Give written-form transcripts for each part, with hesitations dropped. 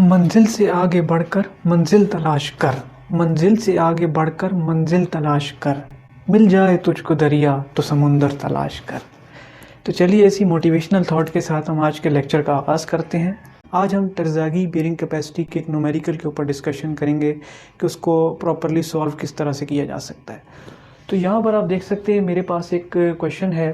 मंजिल से आगे बढ़कर मंजिल तलाश कर, मंजिल से आगे बढ़कर मंजिल तलाश कर, मिल जाए तुझको दरिया तो समुंदर तलाश कर। तो चलिए ऐसी मोटिवेशनल थॉट के साथ हम आज के लेक्चर का आगाज़ करते हैं। आज हम तरजागी बेयरिंग कैपेसिटी के एक न्यूमेरिकल के ऊपर डिस्कशन करेंगे कि उसको प्रॉपरली सॉल्व किस तरह से किया जा सकता है। तो यहाँ पर आप देख सकते हैं मेरे पास एक क्वेश्चन है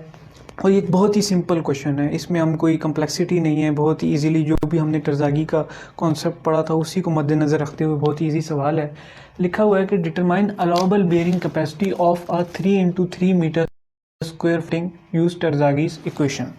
और एक बहुत ही सिंपल क्वेश्चन है। इसमें हम कोई कम्प्लेक्सिटी नहीं है, बहुत ही इजीली जो भी हमने तरजागी का कॉन्सेप्ट पढ़ा था उसी को मद्देनज़र रखते हुए बहुत ही इजी सवाल है। लिखा हुआ है कि determine allowable bearing capacity of a 3x3 metre square footing use Terzaghi's equation.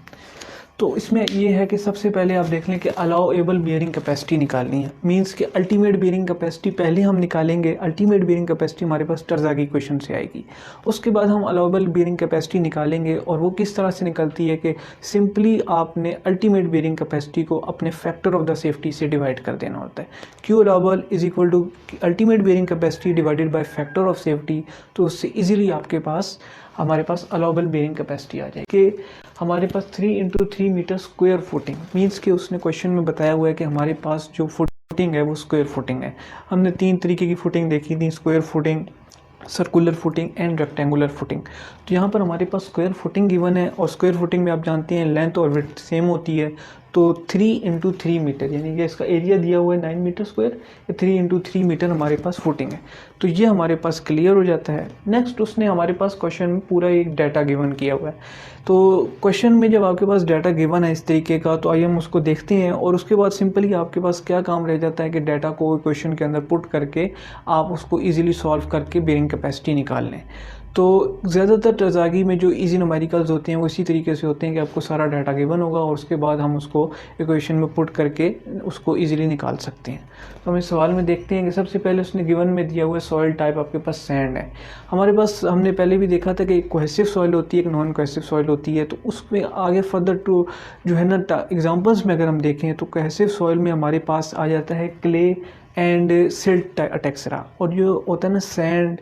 तो इसमें ये है कि सबसे पहले आप देख लें कि अलाउएबल बेयरिंग कैपेसिटी निकालनी है। मींस कि अल्टीमेट बेयरिंग कैपेसिटी पहले हम निकालेंगे। अल्टीमेट बेयरिंग कैपेसिटी हमारे पास तरजागी इक्वेशन से आएगी। उसके बाद हम अलाउएबल बेयरिंग कैपेसिटी निकालेंगे और वो किस तरह से निकलती है कि सिंपली आपने अल्टीमेट बेयरिंग कैपेसिटी को अपने फैक्टर ऑफ द सेफ्टी से डिवाइड कर देना होता है। Q allowable is equal to ultimate bearing capacity divided by factor of safety. तो उससे इजीली आपके पास हमारे पास अलाउबल बेयरिंग कैपेसिटी आ जाएगी कि हमारे पास 3x3 metre square footing. Means कि उसने क्वेश्चन में बताया हुआ है कि हमारे पास जो फुटिंग है वो स्क्वायर फुटिंग है। हमने 3 तरीके की फुटिंग देखी थी, square footing, circular footing and rectangular footing. तो यहाँ पर हमारे पास स्क्वायर फुटिंग गिवन है और स्क्वायर फुटिंग में आप जानते हैं लेंथ और विड्थ सेम होती है। तो 3x3 मीटर यानी कि इसका एरिया दिया हुआ है 9 मीटर स्क्वायर, 3x3 मीटर हमारे पास फुटिंग है। तो ये हमारे पास क्लियर हो जाता है। नेक्स्ट उसने हमारे पास क्वेश्चन में पूरा एक डाटा गिवन किया हुआ है। तो क्वेश्चन में जब आपके पास डाटा गिवन है इस तरीके का तो आइए हम उसको देखते हैं और उसके बाद सिंपली आपके पास क्या काम रह जाता है कि डाटा को क्वेश्चन के अंदर पुट करके आप उसको ईजिली सॉल्व करके बेयरिंग कैपेसिटी निकाल लें। तो ज़्यादातर तरजागी में जो इजी न्यूमेरिकल्स होते हैं वो इसी तरीके से होते हैं कि आपको सारा डाटा गिवन होगा और उसके बाद हम उसको इक्वेशन में पुट करके उसको इजीली निकाल सकते हैं। तो हम इस सवाल में देखते हैं कि सबसे पहले उसने गिवन में दिया हुआ है सॉइल टाइप आपके पास सैंड है। हमारे पास हमने पहले भी देखा था कि एक कोहेसिव सॉइल होती है, एक नॉन कोहेसिव सॉइल होती है। तो उसमें आगे फर्दर टू जो है ना एग्जाम्पल्स में अगर हम देखें तो कोहेसिव सॉइल में हमारे पास आ जाता है क्ले एंड सिल्ट टेक्सरा, और जो होता है ना सैंड,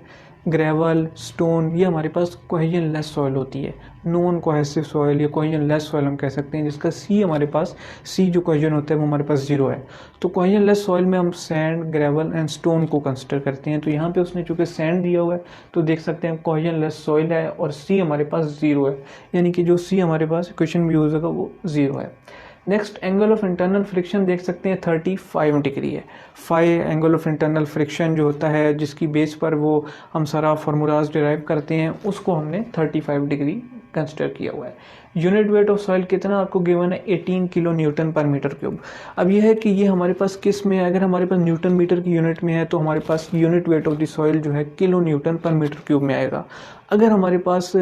ग्रेवल, स्टोन, ये हमारे पास कोहेजन लेस सॉइल होती है। नॉन कोहेसिव सॉइल या कोहेजन लेस सॉइल हम कह सकते हैं, जिसका सी हमारे पास सी जो कोहेजन होता है वो हमारे पास 0 है। तो कोहेजन लेस सॉइल में हम सैंड, ग्रेवल एंड स्टोन को कंसिडर करते हैं। तो यहाँ पे उसने चूँकि सैंड दिया हुआ है तो देख सकते हैं कोहेजन लेस सॉइल है और सी हमारे पास 0 है, यानी कि जो सी हमारे पास इक्वेशन में यूज होगा वो 0 है। Next angle of internal friction देख सकते हैं 35 डिग्री है। 5 एंगल ऑफ इंटरनल फ्रिक्शन जो होता है जिसकी बेस पर वो हम सारा फार्मूलाज डिराइव करते हैं उसको हमने 35 डिग्री कंसिडर किया हुआ है। यूनिट वेट ऑफ सॉइल कितना आपको गिवन है 18 kilo newton per metre cube. अब यह है कि ये हमारे पास किस में है, अगर हमारे पास न्यूटन मीटर की यूनिट में है तो हमारे पास unit weight of the soil जो है kilo newton per metre cube में आएगा। अगर हमारे पास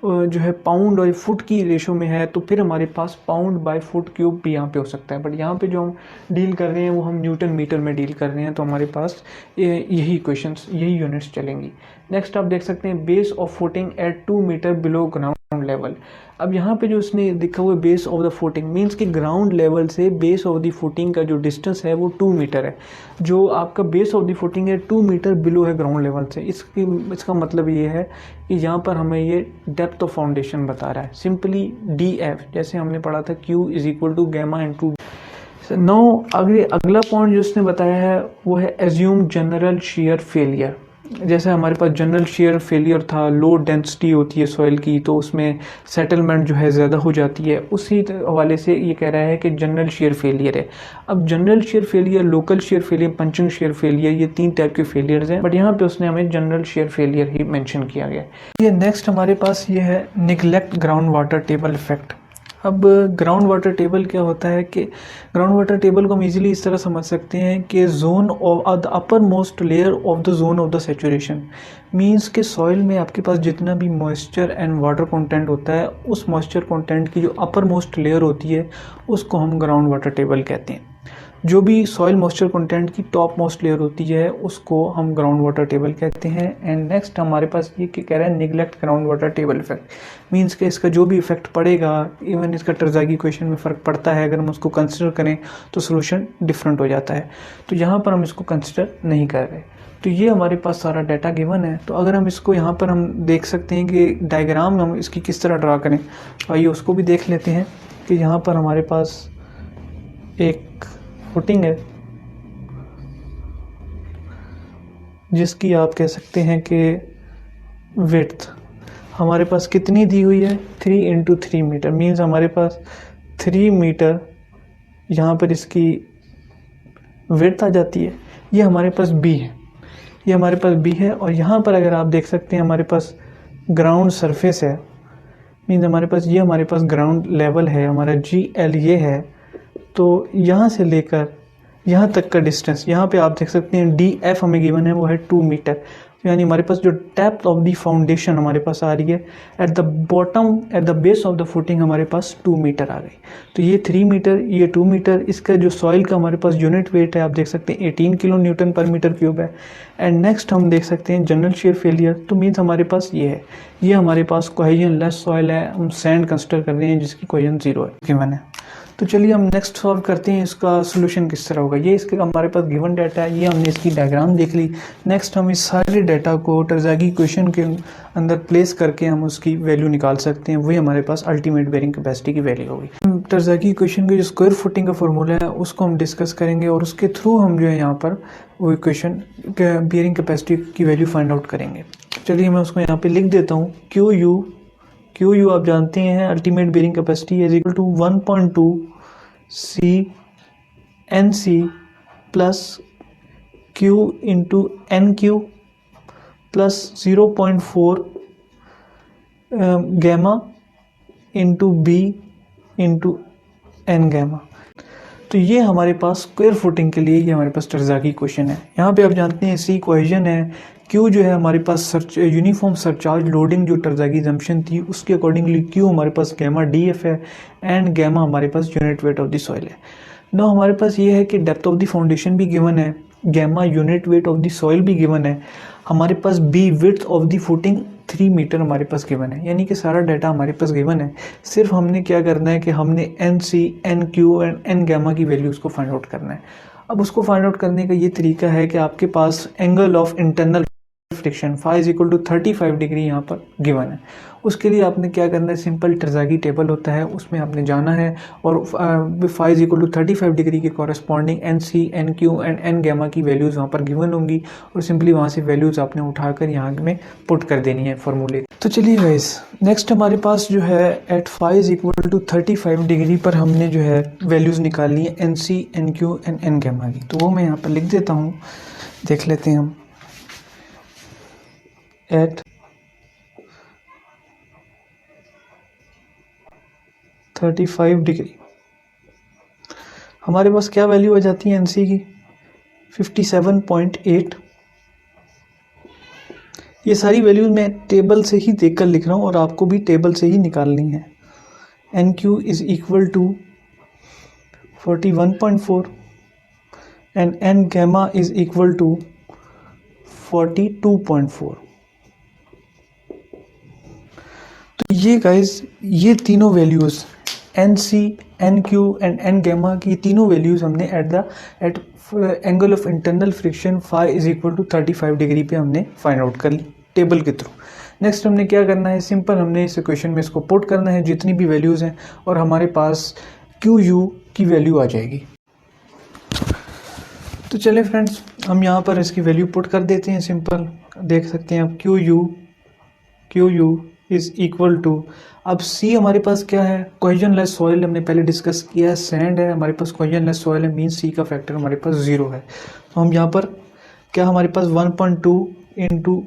जो है पाउंड और फुट की रेशो में है तो फिर हमारे पास पाउंड बाय फुट क्यूब भी यहाँ पे हो सकता है। बट यहाँ पे जो हम डील कर रहे हैं वो हम न्यूटन मीटर में डील कर रहे हैं, तो हमारे पास यही इक्वेशंस, यही यूनिट्स चलेंगी। नेक्स्ट आप देख सकते हैं base of footing at 2 metre below ground level. अब यहाँ पे जो इसने लिखा हुआ है base of the footing means कि ग्राउंड लेवल से बेस ऑफ द फुटिंग का जो डिस्टेंस है वो 2 मीटर है। जो आपका बेस ऑफ द फुटिंग है 2 मीटर बिलो है ग्राउंड लेवल से। इसका मतलब ये है कि यहाँ पर हमें ये डेप्थ ऑफ फाउंडेशन बता रहा है। सिंपली DF जैसे हमने पढ़ा था Q is equal to gamma into. No अगला पॉइंट जो उसने बताया है वो है एज्यूम जनरल शेयर फेलियर। जैसे हमारे पास जनरल शेयर फेलियर था, लो डेंसिटी होती है सॉइल की तो उसमें सेटलमेंट जो है ज़्यादा हो जाती है, उसी हवाले से ये कह रहा है कि जनरल शेयर फेलियर है। अब general share failure, local share failure, punching share failure, ये 3 टाइप के फेलियर्स हैं, बट यहाँ पे उसने हमें जनरल शेयर फेलियर ही मेंशन किया गया है। ये नेक्स्ट हमारे पास ये है neglect ground water table effect. अब ग्राउंड वाटर टेबल क्या होता है कि ग्राउंड वाटर टेबल को हम इजीली इस तरह समझ सकते हैं कि zone of the upper most layer of the zone of the saturation. Means के सॉइल में आपके पास जितना भी मॉइस्चर एंड वाटर कंटेंट होता है उस मॉइस्चर कंटेंट की जो अपर मोस्ट लेयर होती है उसको हम ग्राउंड वाटर टेबल कहते हैं। जो भी सॉइल मॉइस्चर कंटेंट की टॉप मोस्ट लेयर होती है उसको हम ग्राउंड वाटर टेबल कहते हैं। एंड नेक्स्ट हमारे पास ये कह रहा है neglect ground water table effect. Means के इसका जो भी इफेक्ट पड़ेगा, इवन इसका तरजागी इक्वेशन में फ़र्क पड़ता है, अगर हम उसको कंसिडर करें तो सोल्यूशन डिफरेंट हो जाता है। तो यहाँ पर हम इसको कंसिडर नहीं कर रहे। तो ये हमारे पास सारा डाटा गिवन है। तो अगर हम इसको यहाँ पर हम देख सकते हैं कि डायग्राम हम इसकी किस तरह ड्रा करें, आइए उसको भी देख लेते हैं। कि यहाँ पर हमारे पास एक फुटिंग है जिसकी आप कह सकते हैं कि विड्थ हमारे पास कितनी दी हुई है, 3 इंटू 3 मीटर, मीन्स हमारे पास 3 मीटर यहाँ पर इसकी विड्थ आ जाती है। ये हमारे पास बी है, ये हमारे पास बी है। और यहाँ पर अगर आप देख सकते हैं हमारे पास ग्राउंड सरफेस है, मीन्स हमारे पास ये हमारे पास ग्राउंड लेवल है, हमारा GL ये है। तो यहाँ से लेकर यहाँ तक का डिस्टेंस, यहाँ पे आप देख सकते हैं DF हमें गिवन है वो है 2 मीटर। यानी हमारे पास जो डेप्थ ऑफ द फाउंडेशन हमारे पास आ रही है at the bottom, at the base of the footing हमारे पास 2 मीटर आ गई। तो ये 3 मीटर, ये 2 मीटर। इसका जो सॉइल का हमारे पास यूनिट वेट है आप देख सकते हैं 18 kilo newton per metre cube है। एंड नेक्स्ट हम देख सकते हैं जनरल शेयर फेलियर। तो मीन्स हमारे पास ये है, ये हमारे पास कोहेजन लेस सॉइल है, हम सैंड कंसिडर कर रहे हैं जिसकी कोहेजन 0 है गिवन है। तो चलिए हम नेक्स्ट सॉल्व करते हैं, इसका सोल्यूशन किस तरह होगा। ये इसके हमारे पास गिवन डाटा है, ये हमने इसकी डायग्राम देख ली। नेक्स्ट हम इस सारे डाटा को टरज़ागी इक्वेशन के अंदर प्लेस करके हम उसकी वैल्यू निकाल सकते हैं, वही हमारे पास अल्टीमेट बेयरिंग कैपेसिटी की वैल्यू होगी। टरज़ागी इक्वेशन के जो स्क्वायर फुटिंग का फॉर्मूला है उसको हम डिस्कस करेंगे और उसके थ्रू हम जो है यहाँ पर वो इक्वेशन बेयरिंग कैपेसिटी की वैल्यू फाइंड आउट करेंगे। चलिए मैं उसको यहाँ पर लिख देता हूँ। क्यू यू आप जानते हैं ultimate bearing capacity is equal to 1.2 CNC plus Q into NQ plus 0.4 gamma into B into N gamma. तो ये हमारे पास स्क्वायर फुटिंग के लिए ये हमारे पास टरज़ागी क्वेश्चन है। यहाँ पे आप जानते हैं C इक्वेशन है, Q जो है हमारे पास यूनिफॉर्म सरचार्ज लोडिंग जो टरज़ागी जम्पशन थी उसके अकॉर्डिंगली Q हमारे पास गैमा DF है एंड गैमा हमारे पास unit weight of the soil है। नो हमारे पास ये है कि डेप्थ ऑफ द फाउंडेशन भी गिवन है, gamma unit weight of the soil भी गिवन है, हमारे पास B width of the footing 3 metre हमारे पास गिवन है। यानी कि सारा डाटा हमारे पास गिवन है, सिर्फ हमने क्या करना है कि हमने NC, NQ and N gamma की वैल्यूज़ को फाइंड आउट करना है। अब उसको फाइंड आउट करने का ये तरीका है कि आपके पास angle of internal friction phi is equal to 35 degree यहाँ पर गिवन है। उसके लिए आपने क्या करना है, सिंपल टरज़ागी टेबल होता है उसमें आपने जाना है और phi is equal to 35 degree के corresponding NC, NQ and N gamma की वैल्यूज़ वहाँ पर गिवन होंगी और सिंपली वहाँ से वैल्यूज़ आपने उठाकर यहाँ में पुट कर देनी है फॉर्मूले। तो चलिए गाइस नेक्स्ट हमारे पास जो है at phi is equal to 35 degree पर हमने जो है वैल्यूज़ निकालनी है NC, NQ and N gamma की। तो वो मैं यहाँ पर लिख देता हूँ, देख लेते हैं हम। एट 35 डिग्री हमारे पास क्या वैल्यू आ जाती है NC की 57.8। ये सारी वैल्यूज मैं टेबल से ही देखकर लिख रहा हूँ और आपको भी टेबल से ही निकालनी है। NQ is equal to 41.4 and N gamma is equal to 42.4। तो ये गाइस ये तीनों values NC, NQ and N gamma की तीनों वैल्यूज़ हमने at angle of internal friction phi is equal to 35 degree पे हमने फाइंड आउट कर ली टेबल के थ्रू। नेक्स्ट हमने क्या करना है, सिंपल हमने इस इक्वेशन में इसको पुट करना है जितनी भी वैल्यूज़ हैं और हमारे पास QU की वैल्यू आ जाएगी। तो चले फ्रेंड्स हम यहाँ पर इसकी वैल्यू पुट कर देते हैं। सिंपल देख सकते हैं आप QU इज इक्वल टू, अब C हमारे पास क्या है, कोहेजन लेस सॉइल हमने पहले डिस्कस किया है, सैंड है हमारे पास, कोहेजन लेस सॉइल है, मीन C का फैक्टर हमारे पास 0 है। तो हम यहाँ पर क्या हमारे पास 1.2 इंटू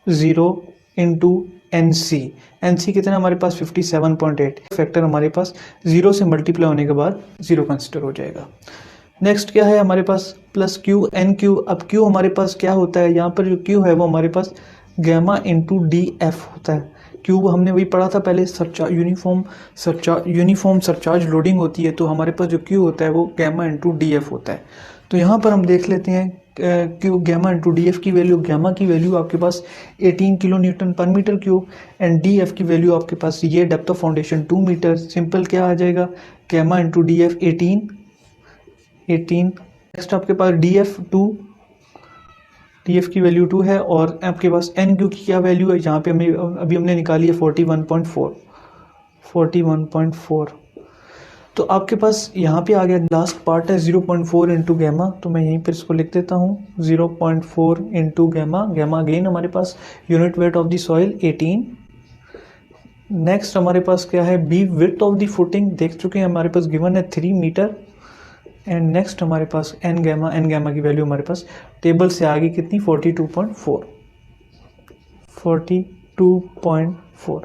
0 इंटू NC कितना हमारे पास 57.8, फैक्टर हमारे पास 0 से मल्टीप्लाई होने के बाद 0 कंसिडर हो जाएगा। नेक्स्ट क्या है हमारे पास प्लस Q NQ। अब Q हमारे पास क्या होता है, यहाँ पर जो Q है वो हमारे पास गैमा इंटू DF होता है। Q हमने वही पढ़ा था पहले, यूनिफॉर्म सरचार्ज लोडिंग होती है, तो हमारे पास जो Q होता है वो गैमा इंटू DF होता है। तो यहाँ पर हम देख लेते हैं Q गैमा इंटू DF की वैल्यू, गैमा की वैल्यू आपके पास 18 kilo newton per metre cube and DF की वैल्यू आपके पास ये depth of foundation 2 metre. Simple क्या आ जाएगा, गैमा इंटू DF 18। नेक्स्ट आपके पास DF की वैल्यू 2 है और आपके पास NQ की क्या वैल्यू है, यहाँ पे अभी हमने निकाली है 41.4। तो आपके पास यहाँ पे आ गया लास्ट पार्ट है 0.4 इंटू गैमा, तो मैं यहीं पर इसको लिख देता हूँ 0.4 इंटू गैमा। गैमा अगेन हमारे पास unit weight of the soil 18। Next हमारे पास क्या है, B width of the footing देख चुके हैं, हमारे पास गिवन है 3 मीटर। एंड नेक्स्ट हमारे पास एन गैमा की वैल्यू हमारे पास टेबल से आ गई कितनी, 42.4।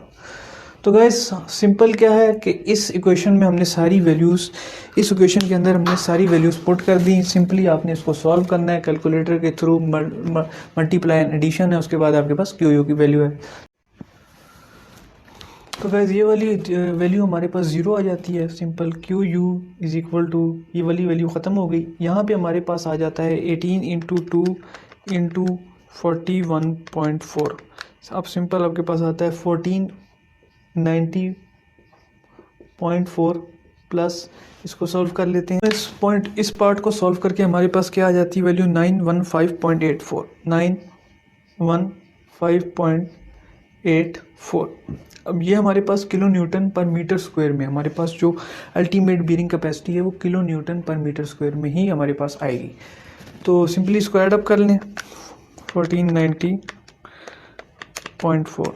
तो गाइस सिंपल क्या है कि इस इक्वेशन में हमने सारी वैल्यूज़, इस इक्वेशन के अंदर हमने सारी वैल्यूज़ पुट कर दी। सिंपली आपने इसको सॉल्व करना है कैलकुलेटर के थ्रू, मल्टीप्लाई एंड एडिशन है, उसके बाद आपके पास क्यू यू की वैल्यू है। तो गाइस ये वाली वैल्यू हमारे पास ज़ीरो आ जाती है, simple Q U is equal to, ये वाली वैल्यू ख़त्म हो गई। यहाँ पे हमारे पास आ जाता है 18 इंटू 2 इंटू 41.4। अब सिंपल आपके पास आता है 1490.4 प्लस, इसको सॉल्व कर लेते हैं। इस पार्ट को सॉल्व करके हमारे पास क्या आ जाती है वैल्यू, 915.84। 915.84। अब ये हमारे पास kilo newton per metre square में, हमारे पास जो अल्टीमेट बीयरिंग कैपेसिटी है वो kilo newton per metre square में ही हमारे पास आएगी। तो सिंपली इसको ऐड अप कर लें, 1490.4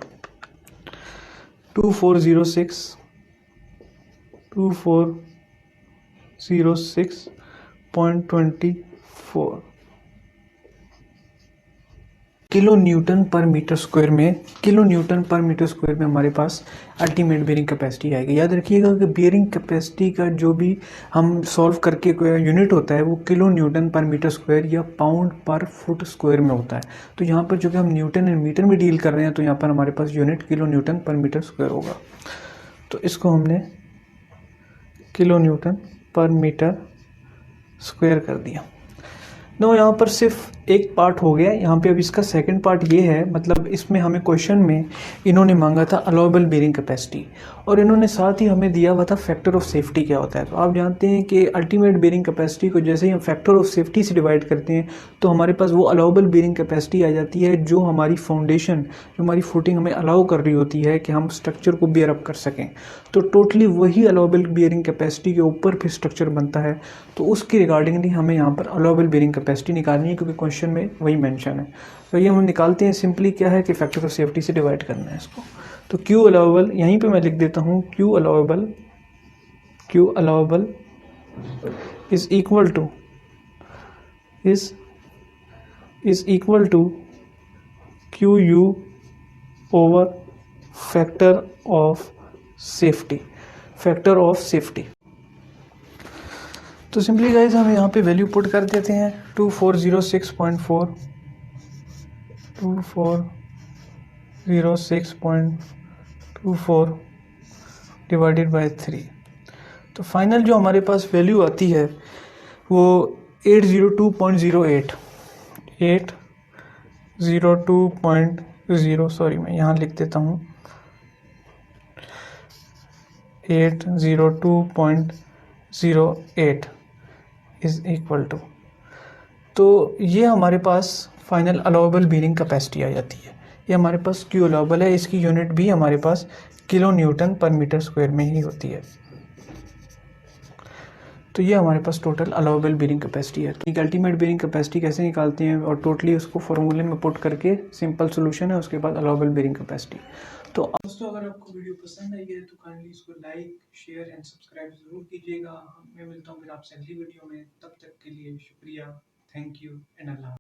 2406.24 kilo newton per metre square में, kilo newton per metre square में हमारे पास अल्टीमेट बेयरिंग कैपेसिटी आएगी। याद रखिएगा कि बेयरिंग कैपेसिटी का जो भी हम सॉल्व करके यूनिट होता है वो kilo newton per metre square या पाउंड पर फुट स्क्वायर में होता है। तो यहाँ पर जो कि हम न्यूटन एंड मीटर में डील कर रहे हैं, तो यहाँ पर हमारे पास unit kilo newton per metre square होगा। तो इसको हमने kilo newton per metre square कर दिया। नो यहाँ पर सिर्फ एक पार्ट हो गया, यहाँ पे अब इसका सेकंड पार्ट ये है, मतलब इसमें हमें क्वेश्चन में इन्होंने मांगा था अलाउबल बेयरिंग कैपेसिटी, और इन्होंने साथ ही हमें दिया हुआ था फैक्टर ऑफ सेफ्टी क्या होता है। तो आप जानते हैं कि अल्टीमेट बेयरिंग कैपेसिटी को जैसे ही हम फैक्टर ऑफ सेफ्टी से डिवाइड करते हैं तो हमारे पास वो अलाउबल बेयरिंग कैपेसिटी आ जाती है, जो हमारी फाउंडेशन, जो हमारी फुटिंग हमें अलाउ कर रही होती है कि हम स्ट्रक्चर को बेयर अप कर सकें। तो टोटली वही अलाउबल बेयरिंग कैपेसिटी के ऊपर फिर स्ट्रक्चर बनता है, तो उसकी रिगार्डिंगली हमें यहाँ पर अलाउबल बेयरिंग कैपेसिटी निकालनी है, क्योंकि क्वेश्चन में वही मेंशन है। तो ये हम निकालते हैं, सिंपली क्या है कि फैक्टर ऑफ सेफ्टी से डिवाइड करना है इसको। तो क्यू अलाउबल यहीं पे मैं लिख देता हूँ, Q allowable is equal to Q U over factor of safety. तो सिंपली गाइज हम यहाँ पे वैल्यू पुट कर देते हैं, 2406.4 डिवाइडेड बाय 3। तो फाइनल जो हमारे पास वैल्यू आती है वो 802.08 सॉरी मैं यहाँ लिख देता हूँ 802.08 इज इक्वल टू, तो ये हमारे पास फाइनल अलाउबल बेयरिंग कैपेसिटी आ जाती है। ये हमारे पास क्यू अलाउबल है, इसकी यूनिट भी हमारे पास kilo newton per metre square में ही होती है। तो ये हमारे पास टोटल अलाउबल बेयरिंग कैपेसिटी है। तो अल्टीमेट बेयरिंग कैपेसिटी कैसे निकालते हैं और टोटली उसको फॉर्मूले में पुट करके सिंपल सोल्यूशन है, उसके बाद अलाउबल बेयरिंग कैपेसिटी। तो दोस्तों अगर आपको वीडियो पसंद आई है तो काइंडली इसको लाइक, शेयर एंड सब्सक्राइब जरूर कीजिएगा। मैं मिलता हूँ फिर आपसे अगली वीडियो में, तब तक के लिए शुक्रिया, थैंक यू एंड अल्लाह।